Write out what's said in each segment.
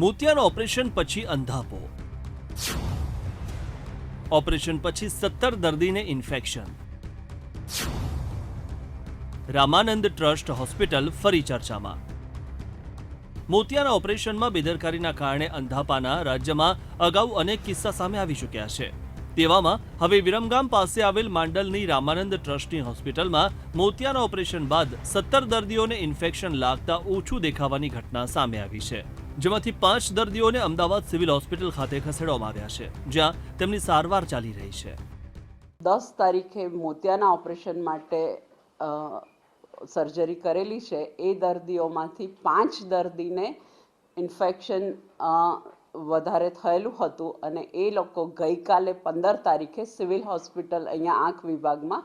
મોતિયાના operation પછી અંધાપો. Operation પછી 17 દર્દીને ઇન્ફેક્શન. રામાનંદ ટ્રસ્ટ હોસ્પિટલ ફરી ચર્ચામાં. મોતિયાના ઓપરેશનમાં બેદરકારીના કારણે અંધાપાના રાજ્યમાં અગાઉ અનેક કિસ્સા સામે આવી ચૂક્યા છે. તેવામાં હવે વિરમગામ પાસે આવેલ માંડલની રામાનંદ ટ્રસ્ટની હોસ્પિટલમાં મોતિયાના ઓપરેશન બાદ 17 દર્દીઓને ઇન્ફેક્શન લાગતા ઓછું દેખાવાની ઘટના સામે આવી છે, જેમાંથી 5 દર્દીઓને અમદાવાદ સિવિલ હોસ્પિટલ ખાતે ખસેડવામાં આવ્યા છે, જ્યાં તેમની સારવાર ચાલી રહી છે. 10 તારીખે મોતિયાના ઓપરેશન માટે સર્જરી કરેલી છે. એ દર્દીઓમાંથી 5 દર્દીને ઇન્ફેક્શન વધારે થયેલું હતું અને એ લોકો ગઈકાલે 15 તારીખે સિવિલ હોસ્પિટલ અહીંયા આંખ વિભાગમાં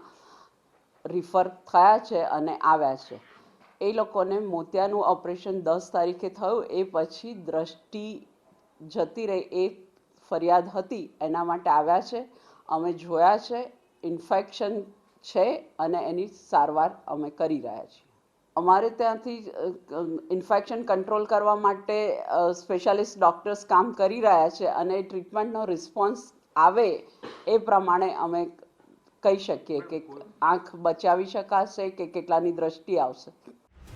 રિફર થયા છે અને આવ્યા છે. એ લોકોને મોતિયાનું ઓપરેશન 10 તારીખે થયું. એ પછી દ્રષ્ટિ જતી રહી એ ફરિયાદ હતી, એના માટે આવ્યા છે. અમે જોયા છે, ઇન્ફેક્શન છે અને એની સારવાર અમે કરી રહ્યા છીએ. અમારે ત્યાંથી ઇન્ફેક્શન કંટ્રોલ કરવા માટે સ્પેશિયાલિસ્ટ ડૉક્ટર્સ કામ કરી રહ્યા છે અને ટ્રીટમેન્ટનો રિસ્પોન્સ આવે એ પ્રમાણે અમે કહી શકીએ કે આંખ બચાવી શકાશે કે કેટલાની દ્રષ્ટિ આવશે.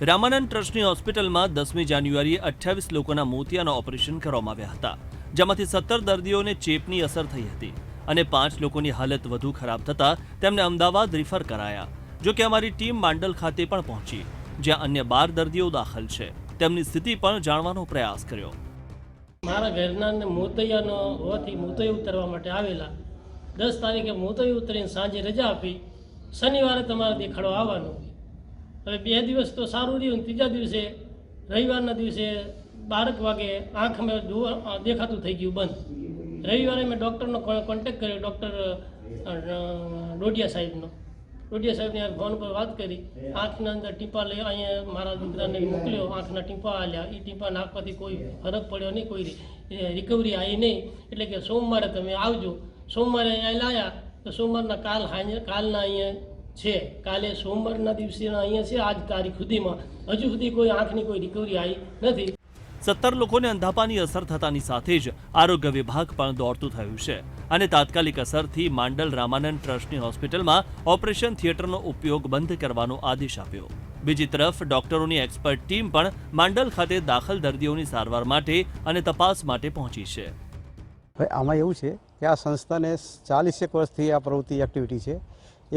રામાનંદ ટ્રસ્ટની હોસ્પિટલમાં 10મી જાન્યુઆરીએ 28 લોકોના મોતિયાના ઓપરેશન કરવામાં આવ્યા હતા, જેમાંથી 17 દર્દીઓને ચેપની અસર થઈ હતી અને 5 લોકોની હાલત વધુ ખરાબ થતાં તેમને અમદાવાદ રિફર કરાયા. જો કે અમારી ટીમ માંડલ ખાતે પણ પહોંચી, જ્યાં અન્ય 12 દર્દીઓ દાખલ છે. તેમની સ્થિતિ પણ જાણવાનો પ્રયાસ કર્યો. મારા ઘરનાને મોતૈયાનો હોવાથી મોતૈયા ઉતરવા માટે આવેલા. 10 તારીખે મોતૈયા ઉતરીને સાંજે રજા આપી. શનિવારે તમારે દેખાડવા આવવાનું. હવે 2 દિવસ તો સારું રહ્યું. ત્રીજા દિવસે રવિવારના દિવસે 12 વાગે આંખમાં દેખાતું થઈ ગયું બંધ. રવિવારે મેં ડૉક્ટરનો કોન્ટેક્ટ કર્યો, ડૉક્ટર ડોડિયા સાહેબનો. ડોડિયા સાહેબને ફોન પર વાત કરી. આંખના અંદર ટીપા લઈ અહીંયા મારા દીકરાને મોકલ્યો. આંખના ટીપા આલ્યા. એ ટીપા નાખવાથી કોઈ ફરક પડ્યો નહીં, કોઈ રિકવરી આવી નહીં. એટલે કે સોમવારે તમે આવજો. સોમવારે અહીંયા લાયા તો સોમવારના કાલના અહીંયા છે. કાલે સોમવારના દિવસેના અહીંયા છે. આજ તારીખ સુધીમાં હજુ સુધી કોઈ આંખની કોઈ રિકવરી આવી નથી. 17 લોકોને અંધાપાની અસર થતાની સાથે જ આરોગ્ય વિભાગ પણ દોડતું થયું છે અને તાત્કાલિક અસરથી માંડલ રામાનંદ ટ્રસ્ટની હોસ્પિટલમાં ઓપરેશન થિયેટરનો ઉપયોગ બંધ કરવાનો આદેશ આપ્યો. બીજી તરફ ડોક્ટરોની એક્સપર્ટ ટીમ પણ માંડલ ખાતે દાખલ દર્દીઓની સારવાર માટે અને તપાસ માટે પહોંચી છે. ભાઈ આમાં એવું છે કે આ સંસ્થાને 40 વર્ષથી આ પ્રવૃત્તિ એક્ટિવિટી છે.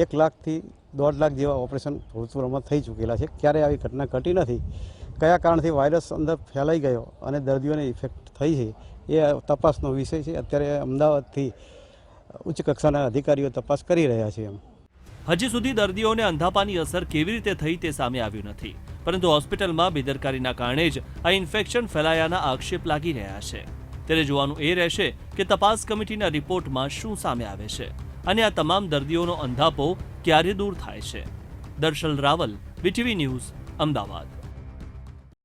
1 લાખથી 1.5 લાખ જેવા ઓપરેશન ભૂતપૂર્વમાં થઈ ચૂકેલા છે. ક્યારેય આવી ઘટના ઘટી નથી. કયા કારણથી વાયરસ અંદર ફેલાઈ ગયો અને દર્દીઓને ઇફેક્ટ થઈ છે એ તપાસનો વિષય છે. અત્યારે અમદાવાદથી ઉચ્ચ કક્ષાના અધિકારીઓ તપાસ કરી રહ્યા છે. હજી સુધી દર્દીઓને અંધાપાની અસર કેવી રીતે થઈ તે સામે આવ્યું નથી, પરંતુ હોસ્પિટલમાં બેદરકારીના કારણે જ આ ઇન્ફેક્શન ફેલાયાના આક્ષેપ લાગી રહ્યા છે. ત્યારે જોવાનું એ રહેશે કે તપાસ કમિટીના રિપોર્ટમાં શું સામે આવે છે અને આ તમામ દર્દીઓનો અંધાપો ક્યારે દૂર થાય છે. Darshal Raval, VTV News, Ahmedabad.